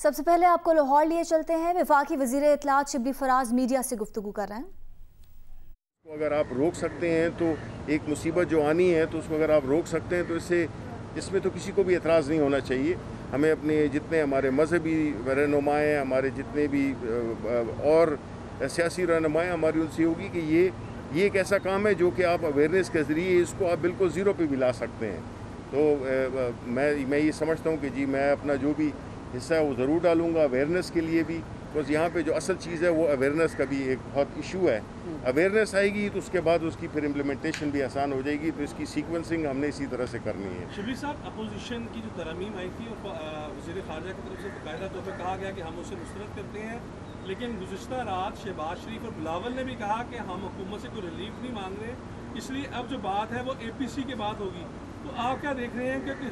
सबसे पहले आपको लाहौर लिए चलते हैं। वफाकी वज़ीर इत्तलात शिबली फराज मीडिया से गुफ्तगू कर रहे हैं। अगर आप रोक सकते हैं तो एक मुसीबत जो आनी है तो उसको अगर आप रोक सकते हैं तो इसमें तो किसी को भी एतराज़ नहीं होना चाहिए। हमें अपने जितने हमारे मजहबी रहनुमाएँ, हमारे जितने भी और सियासी रहनुमाएँ, हमारी उनसे होगी कि ये एक ऐसा काम है जो कि आप अवेयरनेस के ज़रिए इसको आप बिल्कुल ज़ीरो पे भी ला सकते हैं। तो मैं ये समझता हूँ कि जी मैं अपना जो भी हिस्सा है वो ज़रूर डालूँगा अवेयरनेस के लिए भी, बस यहाँ पे जो असल चीज़ है वो अवेयरनेस का भी एक बहुत इशू है। अवेयरनेस आएगी तो उसके बाद उसकी फिर इम्प्लीमेंटेशन भी आसान हो जाएगी, तो इसकी सीक्वेंसिंग हमने इसी तरह से करनी है। शिबली साहब, अपोजिशन की जो तरमीम आई थी वज़ीर ख़ारजा की तरफ से बाकायदा तौर पर कहा गया कि हम उसे मुस्तरद करते हैं, लेकिन गुज़िश्ता रात शहबाज शरीफ और बिलावल ने भी कहा कि हम हुकूमत से कोई रिलीफ नहीं मांग रहे, इसलिए अब जो बात है वो APC के बाद होगी। तो आप क्या देख रहे हैं कि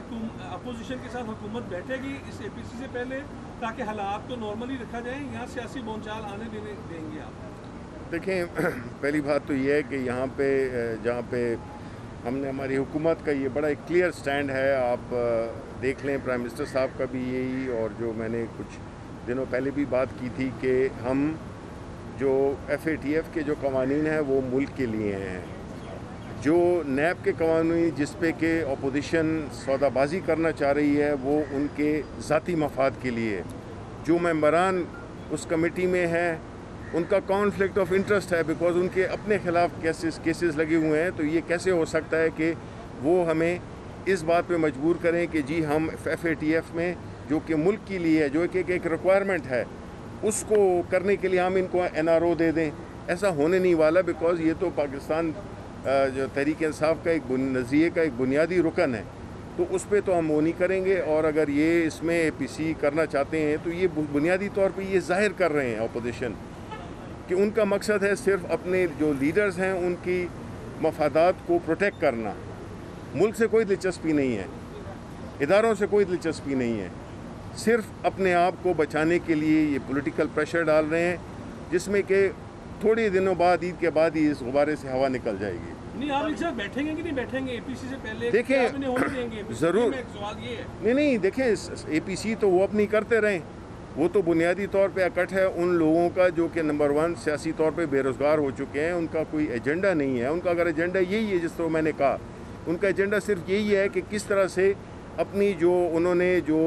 अपोजिशन के साथ हुकूमत बैठेगी इस APC से पहले ताकि हालात को नॉर्मली रखा जाए, या सियासी बोलचाल आने देंगे आप? देखें, पहली बात तो ये है कि यहाँ पे जहाँ पे हमने हमारी हुकूमत का ये बड़ा एक क्लियर स्टैंड है। आप देख लें प्राइम मिनिस्टर साहब का भी यही, और जो मैंने कुछ दिनों पहले भी बात की थी कि हम जो FATF के जो कवानीन हैं वो मुल्क के लिए हैं। जो नैब के कवानीन जिस पे के अपोजिशन सौदाबाजी करना चाह रही है वो उनके ज़ाती मफाद के लिए। जो मेंबरान उस कमेटी में हैं उनका कॉन्फ्लिक्ट ऑफ इंटरेस्ट है, बिकॉज उनके अपने ख़िलाफ़ केसेस लगे हुए हैं। तो ये कैसे हो सकता है कि वो हमें इस बात पे मजबूर करें कि जी हम FATF में जो कि मुल्क के लिए है, जो एक रिक्वायरमेंट है, उसको करने के लिए हम इनको NRO दे दें। ऐसा होने नहीं वाला, बिकॉज ये तो पाकिस्तान जो तहरीक इंसाफ का एक नज़रिए का एक बुनियादी रुकन है, तो उस पर तो हम वो नहीं करेंगे। और अगर ये इसमें APC करना चाहते हैं तो ये बुनियादी तौर पे ये जाहिर कर रहे हैं अपोजिशन कि उनका मकसद है सिर्फ अपने जो लीडर्स हैं उनकी मफादात को प्रोटेक्ट करना। मुल्क से कोई दिलचस्पी नहीं है, इदारों से कोई दिलचस्पी नहीं है, सिर्फ अपने आप को बचाने के लिए ये पॉलिटिकल प्रेशर डाल रहे हैं, जिसमें कि थोड़े दिनों बाद, ईद के बाद ही इस गुब्बारे से हवा निकल जाएगी। नहीं, आप इनसे बैठेंगे कि नहीं बैठेंगे APC से पहले? देखें ज़रूर, सवाल ये है। नहीं देखें, APC तो वो अपनी करते रहें, वो तो बुनियादी तौर पे इकट्ठ है उन लोगों का जो कि नंबर 1 सियासी तौर पे बेरोज़गार हो चुके हैं। उनका कोई एजेंडा नहीं है। उनका अगर एजेंडा यही है, जिस तरह मैंने कहा, उनका एजेंडा सिर्फ यही है कि किस तरह से अपनी जो उन्होंने जो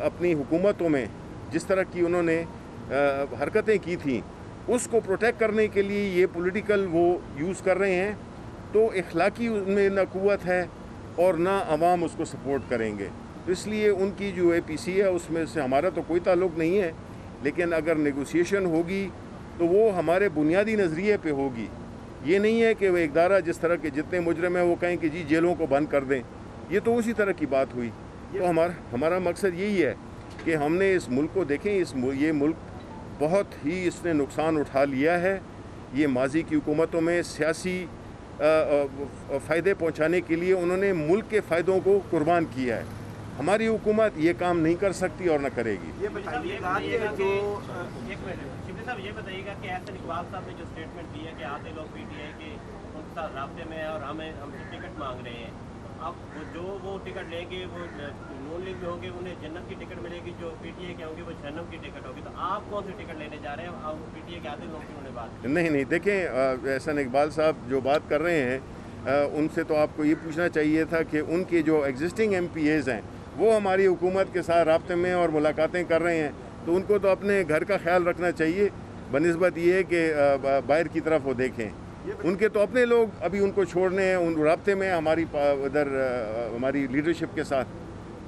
अपनी हुकूमतों में जिस तरह की उन्होंने हरकतें की थी उसको प्रोटेक्ट करने के लिए ये पॉलिटिकल वो यूज़ कर रहे हैं। तो इखलाकी उनमें ना कुव्वत है और ना अवाम उसको सपोर्ट करेंगे। तो इसलिए उनकी जो APC है उसमें से हमारा तो कोई ताल्लुक़ नहीं है, लेकिन अगर नेगोशिएशन होगी तो वो हमारे बुनियादी नज़रिए पे होगी। ये नहीं है कि वो इदारा जिस तरह के जितने मुजरिम हैं वो कहें कि जी जेलों को बंद कर दें, ये तो उसी तरह की बात हुई। तो हमारा मकसद यही है कि हमने इस मुल्क को देखें, ये मुल्क बहुत ही इसने नुकसान उठा लिया है। ये माजी की हुकूमतों में सियासी फ़ायदे पहुँचाने के लिए उन्होंने मुल्क के फ़ायदों को कुर्बान किया है। हमारी हुकूमत ये काम नहीं कर सकती और न करेगी। ये बताइएगा कि शिबली साहब, ये बताइएगा कि एहसन इकबाल साहब ने जो स्टेटमेंट दी है कि आधे लोग PTI के उनके साथ राब्ते में है और हमसे टिकट मांग रहे हैं, अब वो टिकट लेंगे वो नॉन लीग में होंगे, उन्हें जन्नत की टिकट मिलेगी, जो PTI के होंगे वो जहन्नम की टिकट होगी, तो आप कौन सी टिकट लेने जा रहे हैं? अब PTI के आधे लोग की उन्हें बात नहीं देखें, एहसन इकबाल साहब जो बात कर रहे हैं उनसे तो आपको ये पूछना चाहिए था कि उनके जो एग्जिस्टिंग MPAs हैं वो हमारी हुकूमत के साथ राब्ते में और मुलाकातें कर रहे हैं, तो उनको तो अपने घर का ख्याल रखना चाहिए बनिस्बत ये कि बाहर की तरफ वो देखें। उनके तो अपने लोग अभी उनको छोड़ने हैं, उन राब्ते में हमारी उधर हमारी लीडरशिप के साथ,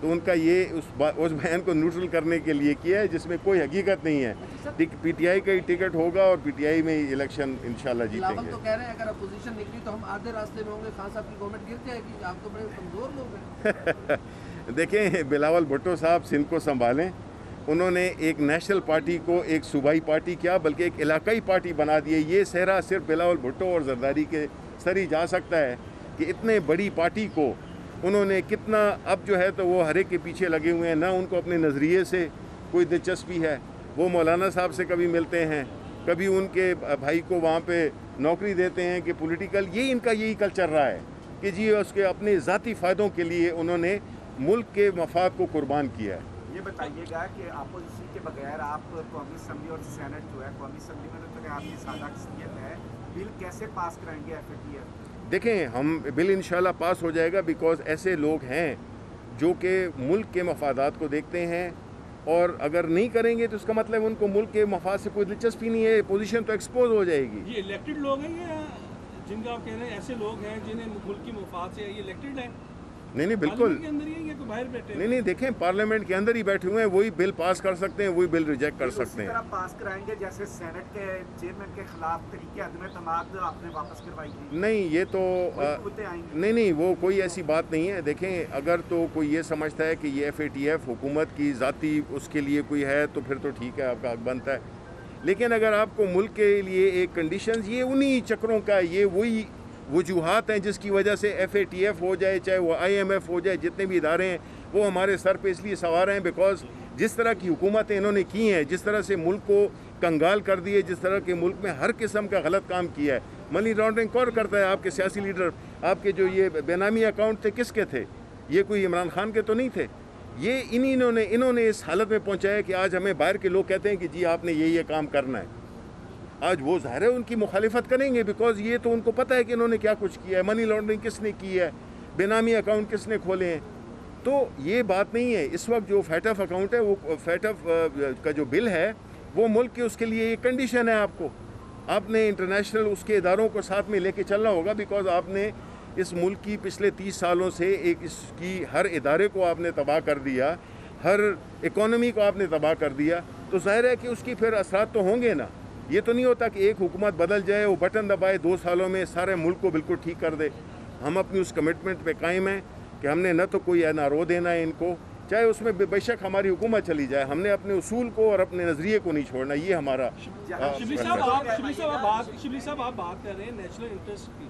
तो उनका ये उस बयान को न्यूट्रल करने के लिए किया है जिसमें कोई हकीकत नहीं है। PTI का ही टिकट होगा और PTI में ही इलेक्शन इंशाल्लाह जीतेंगे। तो कह रहे हैं अगर अपोजिशन निकली तो हम आधे रास्ते में होंगे, खान साहब की गवर्नमेंट गिर जाएगी, आप तो बड़े कमज़ोर लोग हैं। देखें, बिलावल भुट्टो साहब सिंध को संभालें। उन्होंने एक नेशनल पार्टी को एक सूबाई पार्टी क्या बल्कि एक इलाकाई पार्टी बना दी है। ये सेहरा सिर्फ बिलावल भुट्टो और जरदारी के सर ही जा सकता है कि इतने बड़ी पार्टी को उन्होंने कितना, अब जो है तो वो हर एक के पीछे लगे हुए हैं, ना उनको अपने नज़रिए से कोई दिलचस्पी है। वो मौलाना साहब से कभी मिलते हैं, कभी उनके भाई को वहाँ पे नौकरी देते हैं कि पॉलिटिकल, ये इनका यही कल्चर रहा है कि जी उसके अपने ज़ाती फ़ायदों के लिए उन्होंने मुल्क के मफाद को कुर्बान किया है। ये बताइएगा कि अपोजिशन के बगैर आप कौमी असम्बली और सेनेट जो है, कौमी असम्बली में तो आपकी सादा अक्सरियत है, बिल कैसे पास कराएंगे FATF? देखें, हम बिल इंशाल्लाह पास हो जाएगा, बिकॉज ऐसे लोग हैं जो कि मुल्क के मफादात को देखते हैं, और अगर नहीं करेंगे तो इसका मतलब उनको मुल्क के मफाद से कोई दिलचस्पी नहीं है, पोजीशन तो एक्सपोज हो जाएगी। ये इलेक्टेड लोग हैं या जिनका आप कह रहे हैं ऐसे लोग हैं जिन्हें मुल्क की मफाद से ये इलेक्टेड है? नहीं बिल्कुल के अंदर ही है या कोई बाहर बैठे हैं? नहीं, देखें, पार्लियामेंट के अंदर ही बैठे हुए हैं, वही बिल पास कर सकते हैं, वही बिल रिजेक्ट कर सकते हैं। पास कराएंगे जैसे सेनेट के चेयरमैन के खिलाफ तरीके अदम तमाद आपने वापस करवाई थी? नहीं, ये तो नहीं, वो कोई ऐसी बात नहीं है। देखें, अगर तो कोई ये समझता है कि ये FATF हुकूमत की ज़ाती उसके लिए कोई है तो फिर तो ठीक है, आपका हक बनता है। लेकिन अगर आपको मुल्क के लिए एक कंडीशंस, ये उन्हीं चक्रों का, ये वही वजूहात हैं जिसकी वजह से FATF हो जाए, चाहे वो IMF हो जाए, जितने भी इदारे हैं वो हमारे सर पे इसलिए सवार हैं बिकॉज जिस तरह की हुकूमतें इन्होंने की हैं, जिस तरह से मुल्क को कंगाल कर दिए, जिस तरह के मुल्क में हर किस्म का गलत काम किया है। मनी लॉन्ड्रिंग कौन करता है? आपके सियासी लीडर, आपके जो ये बेनामी अकाउंट थे किसके थे? ये कोई इमरान खान के तो नहीं थे। ये इन्होंने इस हालत में पहुँचाया कि आज हमें बाहर के लोग कहते हैं कि जी आपने ये काम करना है। आज वो ज़ाहिर है उनकी मुखालिफत करेंगे बिकॉज ये तो उनको पता है कि इन्होंने क्या कुछ किया है, मनी लॉन्ड्रिंग किसने की है, बेनामी अकाउंट किसने खोले हैं। तो ये बात नहीं है। इस वक्त जो FATF अकाउंट है, वो FATF का जो बिल है वो मुल्क के, उसके लिए एक कंडीशन है, आपने इंटरनेशनल उसके इदारों को साथ में लेके चलना होगा, बिकॉज आपने इस मुल्क की पिछले 30 सालों से इसकी हर इदारे को आपने तबाह कर दिया, हर इकॉनमी को आपने तबाह कर दिया, तो ज़ाहिर है कि उसकी फिर असरात तो होंगे ना। ये तो नहीं होता कि एक हुकूमत बदल जाए, वो बटन दबाए 2 सालों में सारे मुल्क को बिल्कुल ठीक कर दे। हम अपनी उस कमिटमेंट पे कायम हैं कि हमने न तो कोई NRO देना है इनको, चाहे उसमें बेशक हमारी हुकूमत चली जाए, हमने अपने उसूल को और अपने नज़रिए को नहीं छोड़ना। ये हमारा। शिबली साहब, आप बात कर रहे हैं नेशनल इंटरेस्ट की।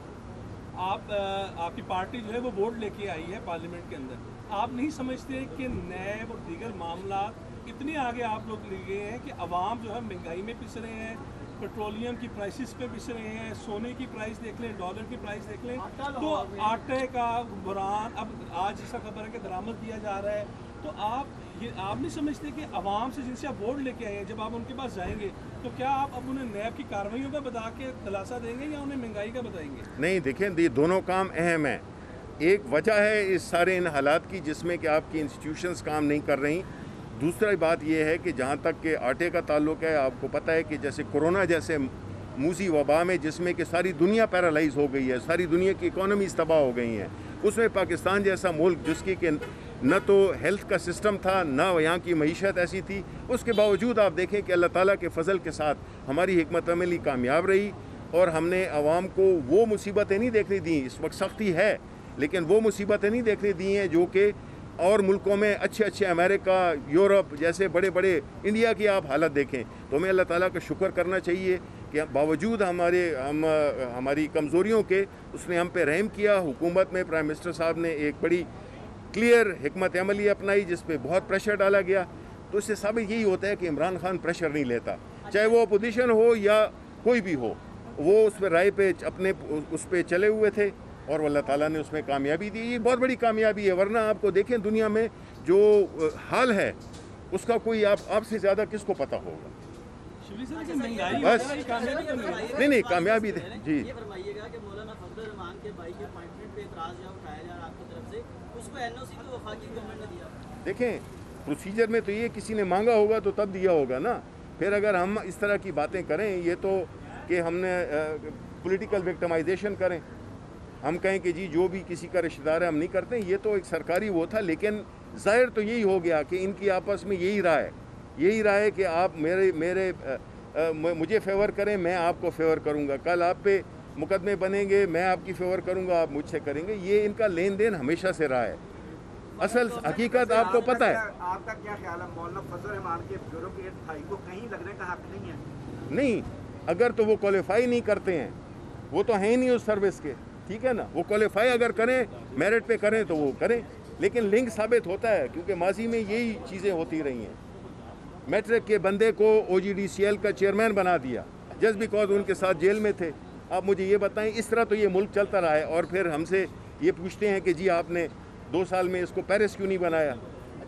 आपकी पार्टी जो है वो वोट लेके आई है पार्लियामेंट के अंदर। आप नहीं समझते कि नैब और दीगर मामला इतने आगे आप लोग ले गए हैं कि अवाम जो है महंगाई में पिस रहे हैं, पेट्रोलियम की प्राइसेस पे पिस रहे हैं, सोने की प्राइस देख लें, डॉलर की प्राइस देख लें, तो आटे का बुरान अब आज जैसा खबर है कि दरामद किया जा रहा है। तो आप नहीं समझते कि अवाम से जिनसे आप वोट लेके आए हैं, जब आप उनके पास जाएंगे तो क्या आप अब उन्हें नैब की कार्रवाइयों का बता के दिलासा देंगे या उन्हें महंगाई का बताएंगे? नहीं, देखें, ये दोनों काम अहम हैं। एक वजह है इस सारे इन हालात की जिसमें कि आपकी इंस्टीट्यूशंस काम नहीं कर रही। दूसरी बात यह है कि जहाँ तक के आटे का ताल्लुक है, आपको पता है कि जैसे कोरोना जैसे मूसी वबा में जिसमें कि सारी दुनिया पैरालाइज हो गई है, सारी दुनिया की इकॉनमीज तबाह हो गई हैं, उसमें पाकिस्तान जैसा मुल्क जिसकी कि न तो हेल्थ का सिस्टम था, न यहाँ की मईशत ऐसी थी, उसके बावजूद आप देखें कि अल्लाह ताला के फजल के साथ हमारी हिकमत अमली कामयाब रही और हमने आवाम को वो मुसीबतें नहीं देखने दी। इस वक्त सख्ती है, लेकिन वो मुसीबतें नहीं देखने दी हैं जो कि और मुल्कों में अच्छे अमेरिका, यूरोप जैसे बड़े बड़े, इंडिया की आप हालत देखें तो हमें अल्लाह ताला का शुक्र करना चाहिए कि बावजूद हमारी कमज़ोरियों के उसने हम पे रहम किया। हुकूमत में प्राइम मिनिस्टर साहब ने एक बड़ी क्लियर हिकमत अमली अपनाई जिस पे बहुत प्रेशर डाला गया। तो इससे साबित यही होता है कि इमरान खान प्रेशर नहीं लेता, चाहे वो अपोजिशन हो या कोई भी हो, वो उस पर राय पे अपने उस पर चले हुए थे और अल्लाह ताला ने उसमें कामयाबी दी। ये बहुत बड़ी कामयाबी है, वरना आपको देखें दुनिया में जो हाल है उसका कोई आपसे ज़्यादा किसको पता होगा। बस नहीं कामयाबी जी। ये फरमाइएगा कि मौलाना फजल रहमान के भाई के अपॉइंटमेंट पे एतराज़ जो उठाया जा रहा है आपकी तरफ से, उसको NOC तो वफाकी गवर्नमेंट ने दिया। देखें, प्रोसीजर में तो ये किसी ने मांगा होगा तो तब दिया होगा ना। फिर अगर हम इस तरह की बातें करें, ये तो कि हमने पॉलिटिकल विक्टिमाइजेशन करें, हम कहें कि जी जो भी किसी का रिश्तेदार है हम नहीं करते, ये तो एक सरकारी वो था। लेकिन ज़ाहिर तो यही हो गया कि इनकी आपस में यही राय है कि आप मुझे फेवर करें, मैं आपको फेवर करूंगा, कल आप पे मुकदमे बनेंगे, मैं आपकी फेवर करूंगा, आप मुझसे करेंगे। ये इनका लेन देन हमेशा से रहा है। असल हकीकत आपको पता है। आपका क्या ख्याल है मौलाना फजल रहमान के ब्यूरोक्रेट भाई को कहीं लगने का हक नहीं है? नहीं, अगर तो वो क्वालिफाई नहीं करते हैं, वो तो हैं ही नहीं उस सर्विस के, ठीक है ना। वो क्वालिफाई अगर करें, मेरिट पे करें तो वो करें, लेकिन लिंक साबित होता है क्योंकि माजी में यही चीज़ें होती रही हैं। मैट्रिक के बंदे को OGDCL का चेयरमैन बना दिया जस्ट बिकॉज उनके साथ जेल में थे। आप मुझे ये बताएं, इस तरह तो ये मुल्क चलता रहा है और फिर हमसे ये पूछते हैं कि जी आपने 2 साल में इसको पेरिस क्यों नहीं बनाया।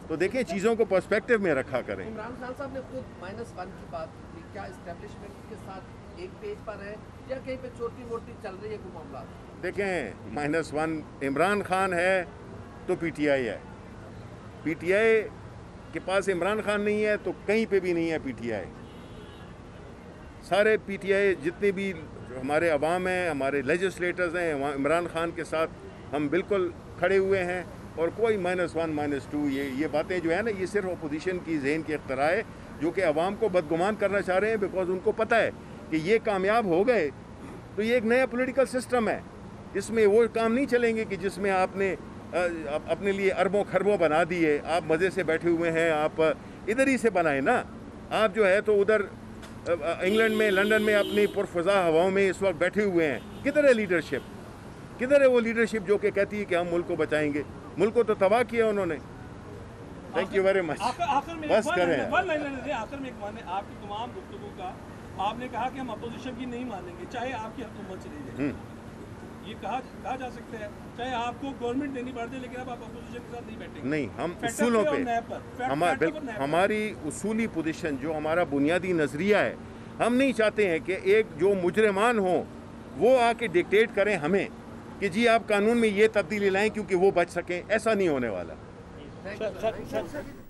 तो देखिए चीज़ों को पर्सपेक्टिव में रखा करें। इमरान खान साहब ने खुद -1 की बात की, क्या एस्टेब्लिशमेंट के साथ एक पेज पर है या कहीं पे छोटी मोटी चल रही है कोई मामला? देखें -1 इमरान खान है तो पीटीआई है, पीटीआई के पास इमरान खान नहीं है तो कहीं पे भी नहीं है पीटीआई। सारे पीटीआई जितने भी हमारे अवाम हैं, हमारे लेजिस्लेटर्स हैं, इमरान खान के साथ हम बिल्कुल खड़े हुए हैं और कोई -1 -2 ये बातें जो है ना, ये सिर्फ अपोजिशन की जहन की इख्तरा है जो कि अवाम को बदगुमान करना चाह रहे हैं। बिकॉज उनको पता है कि ये कामयाब हो गए तो ये एक नया पॉलिटिकल सिस्टम है, इसमें वो काम नहीं चलेंगे कि जिसमें आपने अपने लिए अरबों खरबों बना दिए। आप मज़े से बैठे हुए हैं, आप इधर ही से बनाए ना। आप जो है तो उधर इंग्लैंड में, लंदन में अपनी पुरफजा हवाओं में इस वक्त बैठे हुए हैं। किधर है लीडरशिप? किधर है वो लीडरशिप जो कि कहती है कि हम मुल्क को बचाएंगे? मुल्क को तो तबाह किया उन्होंने। Thank you very much. आखिर में बस करें। आखिर में एक माने आपकी तमाम गुफ्तगू का आपने कहा कि हम अपोजिशन की नहीं मानेंगे चाहे आपकी हुकूमत चली जाए। ये कहा जा सकता है चाहे आपको गवर्नमेंट देनी पड़ जाए लेकिन अब आप अपोजिशन के साथ नहीं बैठेंगे। नहीं, हम उसूलों पे हमारी उसूली पोजीशन जो हमारा बुनियादी नज़रिया है, हम नहीं चाहते हैं कि एक जो मुजरिमान हो वो आके डिक्टेट करें हमें कि जी आप कानून में ये तब्दीली लाएं क्योंकि वो बच सकें। ऐसा नहीं होने वाला।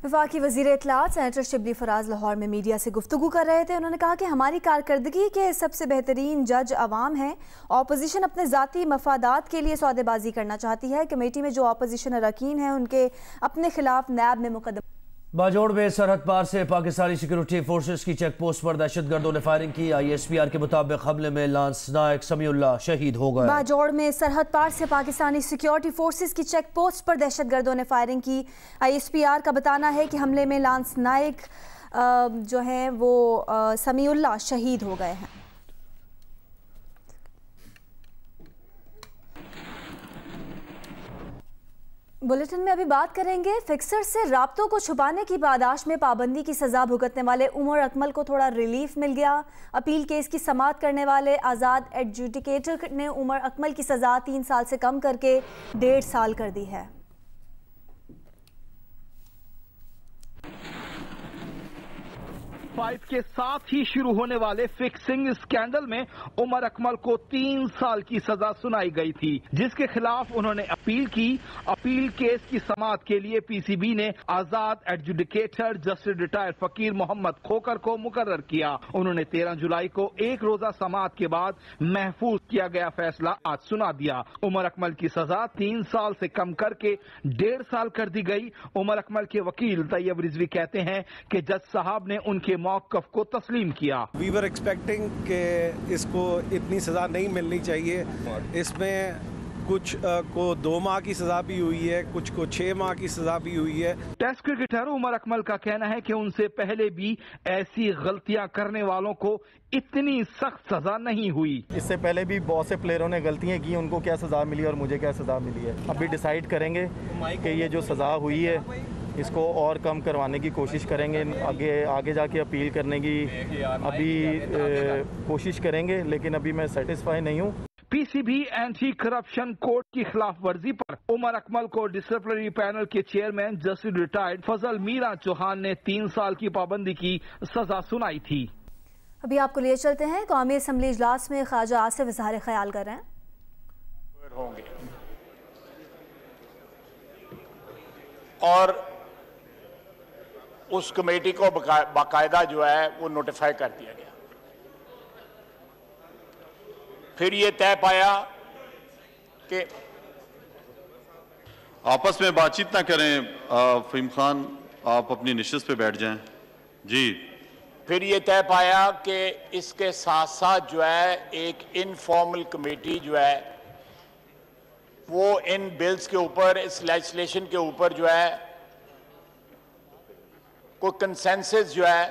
वफाकी वज़ीर इत्तलात सेनेटर शिबली फराज लाहौर में मीडिया से गुफ्तगू कर रहे थे। उन्होंने कहा कि हमारी कारकर्दगी के सबसे बेहतरीन जज अवाम है। ऑपोजिशन अपने ज़ाती मफादात के लिए सौदेबाजी करना चाहती है। कमेटी में जो ऑपोजिशन अरकान हैं उनके अपने खिलाफ नैब में मुकदमा। बाजोड़ में सरहद पार से पाकिस्तानी सिक्योरिटी फोर्सेस की चेक पोस्ट पर दहशतगर्दों ने फायरिंग की। ISPR के मुताबिक हमले में लांस नायक समीउल्लाह शहीद हो गए। बाजोड़ में सरहद पार से पाकिस्तानी सिक्योरिटी फोर्सेस की चेक पोस्ट पर दहशतगर्दों ने फायरिंग की। ISPR का बताना है कि हमले में लांस नायक जो हैं वो समीउल्लाह शहीद हो गए हैं। बुलेटिन में अभी बात करेंगे फिक्सर से राब्तों को छुपाने की पादाश में पाबंदी की सजा भुगतने वाले उमर अकमल को थोड़ा रिलीफ मिल गया। अपील केस की समाअत करने वाले आज़ाद एडजुडिकेटर ने उमर अकमल की सजा 3 साल से कम करके 1.5 साल कर दी है। के साथ ही शुरू होने वाले फिक्सिंग स्कैंडल में उमर अकमल को 3 साल की सजा सुनाई गई थी, जिसके खिलाफ उन्होंने अपील की। अपील केस की समाअत के लिए PCB ने आजाद एडजुडिकेटर जस्टिस रिटायर्ड फकीर मोहम्मद खोकर को मुकर्रर किया। उन्होंने 13 जुलाई को एक रोजा समाअत के बाद महफूज किया गया फैसला आज सुना दिया। उमर अकमल की सजा 3 साल से कम करके 1.5 साल कर दी गई। उमर अकमल के वकील तैयब रिजवी कहते हैं कि जज साहब ने उनके मौक़िफ़ को तस्लीम किया। वी वर एक्सपेक्टिंग कि इसको इतनी सज़ा नहीं मिलनी चाहिए। इसमें कुछ को 2 माह की सज़ा भी हुई है, कुछ को 6 माह की सज़ा भी हुई है। टेस्ट क्रिकेटर उमर अकमल का कहना है कि उनसे पहले भी ऐसी गलतियां करने वालों को इतनी सख्त सजा नहीं हुई। इससे पहले भी बहुत से प्लेयरों ने गलतियां की, उनको क्या सज़ा मिली और मुझे क्या सज़ा मिली है। अभी डिसाइड करेंगे कि ये जो सज़ा हुई है इसको और कम करवाने की कोशिश करेंगे। आगे जाके अपील करने की अभी कोशिश करेंगे, लेकिन अभी मैं सेटिस्फाई नहीं हूँ। PCB एंटी करप्शन कोड की खिलाफ वर्जी पर उमर अकमल को डिसिप्लिनरी पैनल के चेयरमैन जस्टिस रिटायर्ड फजल मीरा चौहान ने 3 साल की पाबंदी की सजा सुनाई थी। अभी आपको लिए चलते हैं कौमी असम्बली इजलास में ख्वाजा आसिफ इज़हार ख्याल कर रहे हैं। होंगे और उस कमेटी को बाकायदा जो है वो नोटिफाई कर दिया गया। फिर ये तय पाया कि आपस में बातचीत ना करें। फहीम खान आप अपनी निशिस्त पे बैठ जाएं। जी। फिर ये तय पाया कि इसके साथ साथ जो है एक इनफॉर्मल कमेटी जो है वो इन बिल्स के ऊपर, इस लेजिस्लेशन के ऊपर जो है कोई कंसेंसस जो है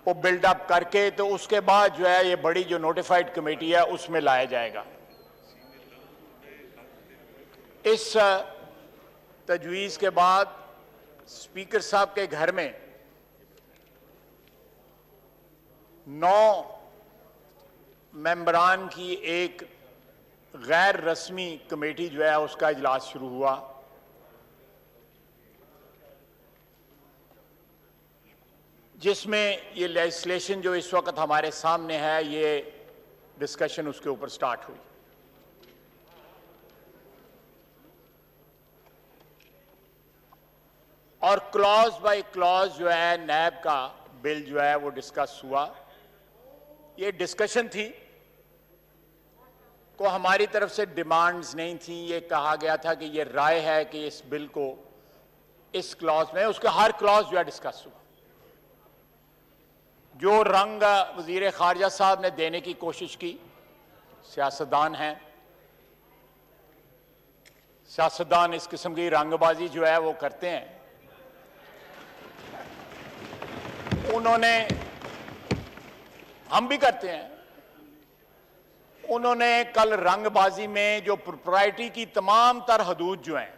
वो बिल्डअप करके तो उसके बाद जो है ये बड़ी जो नोटिफाइड कमेटी है उसमें लाया जाएगा। इस तजवीज़ के बाद स्पीकर साहब के घर में 9 मेंबरान की एक गैर रस्मी कमेटी जो है उसका इजलास शुरू हुआ। जिसमें ये लेजिस्लेशन जो इस वक्त हमारे सामने है, ये डिस्कशन उसके ऊपर स्टार्ट हुई। और क्लॉज बाय क्लॉज जो है नैब का बिल जो है वो डिस्कस हुआ। ये डिस्कशन थी, को हमारी तरफ से डिमांड्स नहीं थी। ये कहा गया था कि ये राय है कि इस बिल को इस क्लॉज में, उसके हर क्लॉज जो है डिस्कस हुआ। जो रंग वजीर खारजा साहब ने देने की कोशिश की, सियासतदान हैं, सियासतदान इस किस्म की रंगबाजी जो है वो करते हैं। उन्होंने, हम भी करते हैं, उन्होंने कल रंगबाजी में जो प्रोप्राइटी की तमाम तर हदूद जो हैं,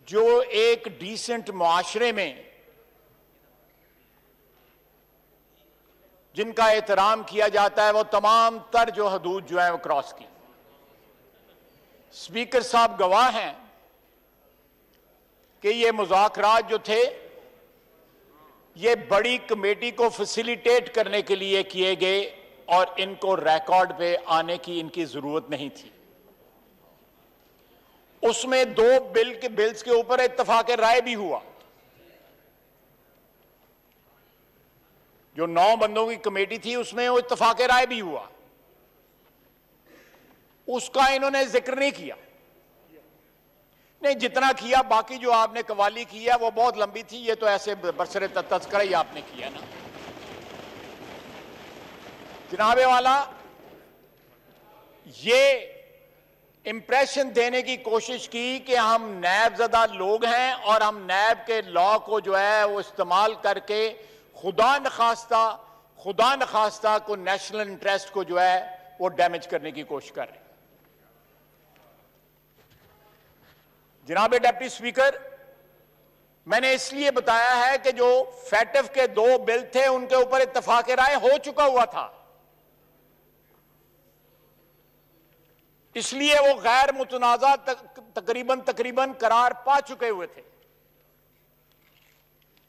जो एक डिसेंट मुआशरे में जिनका एहतराम किया जाता है, वो तमाम तर जो हदूद जो है वो क्रॉस की। स्पीकर साहब गवाह हैं कि ये मुज़ाकरात जो थे, ये बड़ी कमेटी को फैसिलिटेट करने के लिए किए गए और इनको रिकॉर्ड पे आने की इनकी जरूरत नहीं थी। उसमें दो बिल्स के ऊपर इत्तफाक राय भी हुआ। जो 9 बंदों की कमेटी थी उसमें वो इत्तफाक राय भी हुआ, उसका इन्होंने जिक्र नहीं किया। नहीं, जितना किया, बाकी जो आपने कवाली किया वो बहुत लंबी थी। ये तो ऐसे बरसरे तस्करा ही आपने किया ना जनाबे वाला। ये इंप्रेशन देने की कोशिश की कि हम नैबज़दा लोग हैं और हम नैब के लॉ को जो है वो इस्तेमाल करके खुदा नखास्ता को नेशनल इंटरेस्ट को जो है वो डैमेज करने की कोशिश कर रहे हैं। जनाब डिप्टी स्पीकर, मैंने इसलिए बताया है कि जो फैटफ के 2 बिल थे उनके ऊपर इत्तफाक राय हो चुका हुआ था, इसलिए वो गैर मुतनाज़ा तकरीबन करार पा चुके हुए थे।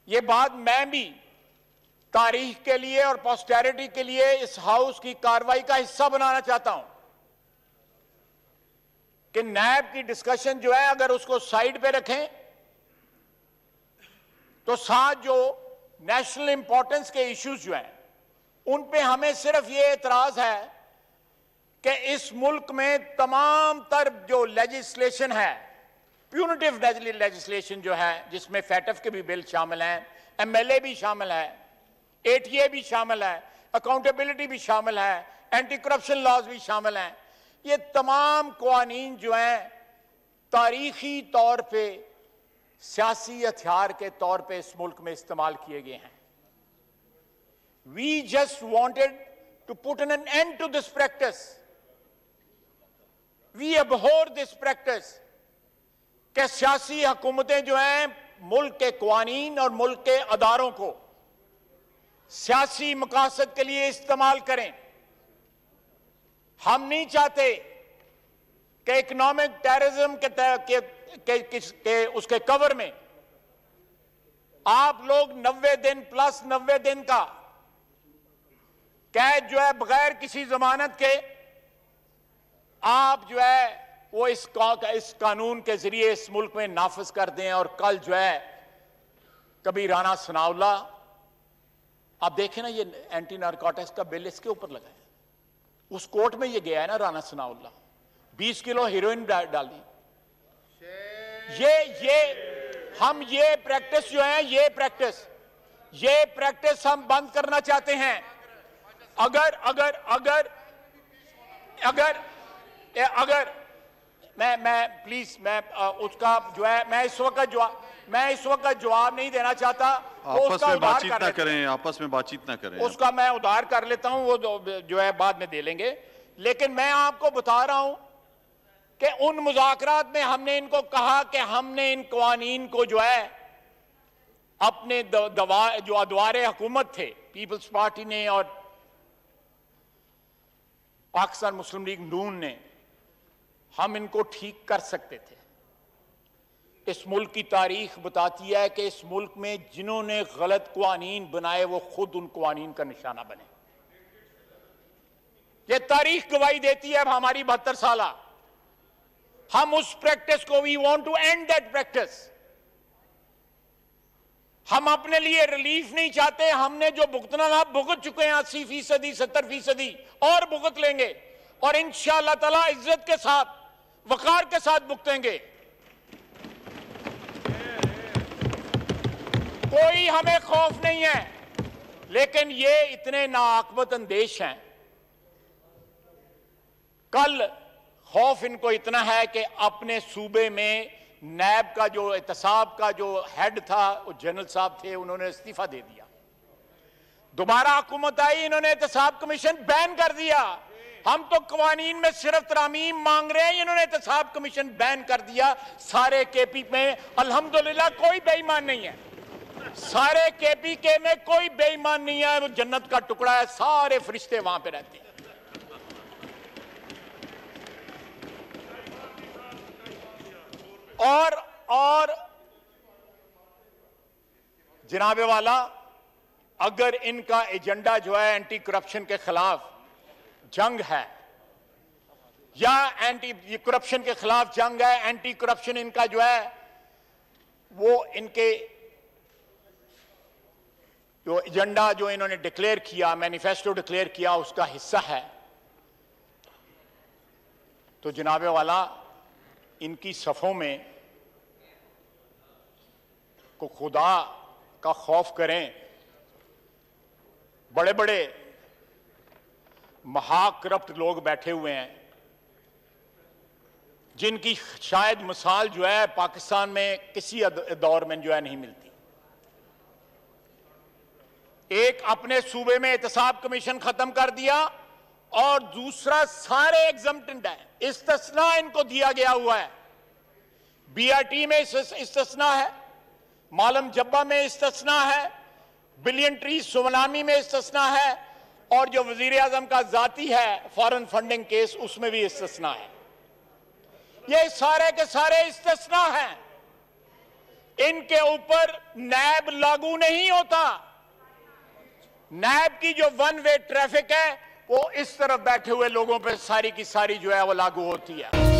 ये बात मैं भी तारीख के लिए और पोस्टेरिटी के लिए इस हाउस की कार्रवाई का हिस्सा बनाना चाहता हूं कि नैब की डिस्कशन जो है, अगर उसको साइड पे रखें तो साथ जो नेशनल इंपॉर्टेंस के इश्यूज जो हैं उन पे हमें सिर्फ ये एतराज है कि इस मुल्क में तमाम तर जो लेजिस्लेशन है, प्यूनिटिव लेजिस्लेशन जो है, जिसमें फैटफ के भी बिल शामिल हैं, MLA भी शामिल है, ATA भी शामिल है, अकाउंटेबिलिटी भी शामिल है, एंटी करप्शन लॉज भी शामिल हैं, ये तमाम कानून जो हैं तारीखी तौर पे सियासी हथियार के तौर पे इस मुल्क में इस्तेमाल किए गए हैं। We just wanted to put an end to this practice. We abhor this practice कि सियासी हुकूमतें जो हैं मुल्क के कानून और मुल्क के अदारों को सियासी मकासद के लिए इस्तेमाल करें। हम नहीं चाहते कि इकोनॉमिक टेररिज्म के उसके कवर में आप लोग 90 दिन प्लस 90 दिन का कैद जो है बगैर किसी जमानत के आप जो है वो इस कानून के जरिए इस मुल्क में नाफिज कर दें। और कल जो है कभी राना सनाउल्लाह, आप देखें ना, ये एंटी नारकोटिक्स का बिल इसके ऊपर लगा है, उस कोर्ट में ये गया है ना राना सनाउल्लाह, 20 किलो हीरोइन डाली। हम ये प्रैक्टिस जो है, ये प्रैक्टिस हम बंद करना चाहते हैं। अगर मैं प्लीज, मैं उसका जो है, मैं इस वक्त जवाब नहीं देना चाहता। आपस में बातचीत ना करें, आपस में बातचीत ना करें। उसका मैं उधार कर लेता हूं, वो जो है बाद में दे लेंगे। लेकिन मैं आपको बता रहा हूं कि उन मुज़ाकरात में हमने इनको कहा कि हमने इन कानून को जो है अपने जो अदवारे हुकूमत थे, पीपल्स पार्टी ने और पाकिस्तान मुस्लिम लीग नून ने, हम इनको ठीक कर सकते थे। इस मुल्क की तारीख बताती है कि इस मुल्क में जिन्होंने गलत कवानीन बनाए वो खुद उन कवानीन का निशाना बने। ये तारीख गवाही देती है। हमारी 72 साल हम उस प्रैक्टिस को we want to end that practice. हम अपने लिए रिलीफ नहीं चाहते। हमने जो भुगतना था भुगत चुके हैं 80%, 70% और भुगत लेंगे और इंशाअल्लाह ताला इज्जत के साथ, वकार के साथ भुगतेंगे। कोई हमें खौफ नहीं है, लेकिन ये इतने नाआकबत अंदेश हैं। कल खौफ इनको इतना है कि अपने सूबे में नैब का जो एहतसाब का जो हेड था, वो जनरल साहब थे, उन्होंने इस्तीफा दे दिया। दोबारा हुकूमत आई, इन्होंने एहतसाब कमीशन बैन कर दिया। हम तो कवानीन में सिर्फ तरामीम मांग रहे हैं, इन्होंने एहतसाब कमीशन बैन कर दिया। सारे केपी में अल्हम्दुलिल्लाह कोई बेईमान नहीं है। सारे केपी के में कोई बेईमान नहीं है। वो जन्नत का टुकड़ा है, सारे फरिश्ते वहां पे रहते हैं। और जनाबे वाला, अगर इनका एजेंडा जो है एंटी करप्शन के खिलाफ जंग है या एंटी करप्शन के खिलाफ जंग है, एंटी करप्शन इनका जो है वो इनके जो एजेंडा जो इन्होंने डिक्लेयर किया, मैनिफेस्टो डिक्लेयर किया, उसका हिस्सा है, तो जनाबे वाला इनकी सफ़ों में को खुदा का खौफ करें। बड़े बड़े महाकरप्ट लोग बैठे हुए हैं जिनकी शायद मिसाल जो है पाकिस्तान में किसी दौर में जो है नहीं मिलती। एक अपने सूबे में एहतसाब कमीशन खत्म कर दिया और दूसरा सारे एग्जम्प्टेड है, इस्तिस्ना इनको दिया गया हुआ है। बीआरटी में इस्तिस्ना है, मालम जब्बा में इस्तिस्ना है, बिलियन ट्री सुनामी में इस्तिस्ना है, और जो वजीर आजम का जाती है फॉरेन फंडिंग केस उसमें भी इस्तिस्ना है। ये सारे के सारे इस्तिस्ना हैं। इनके ऊपर नैब लागू नहीं होता। नैब की जो वन वे ट्रैफिक है वो इस तरफ बैठे हुए लोगों पर सारी की सारी जो है वो लागू होती है।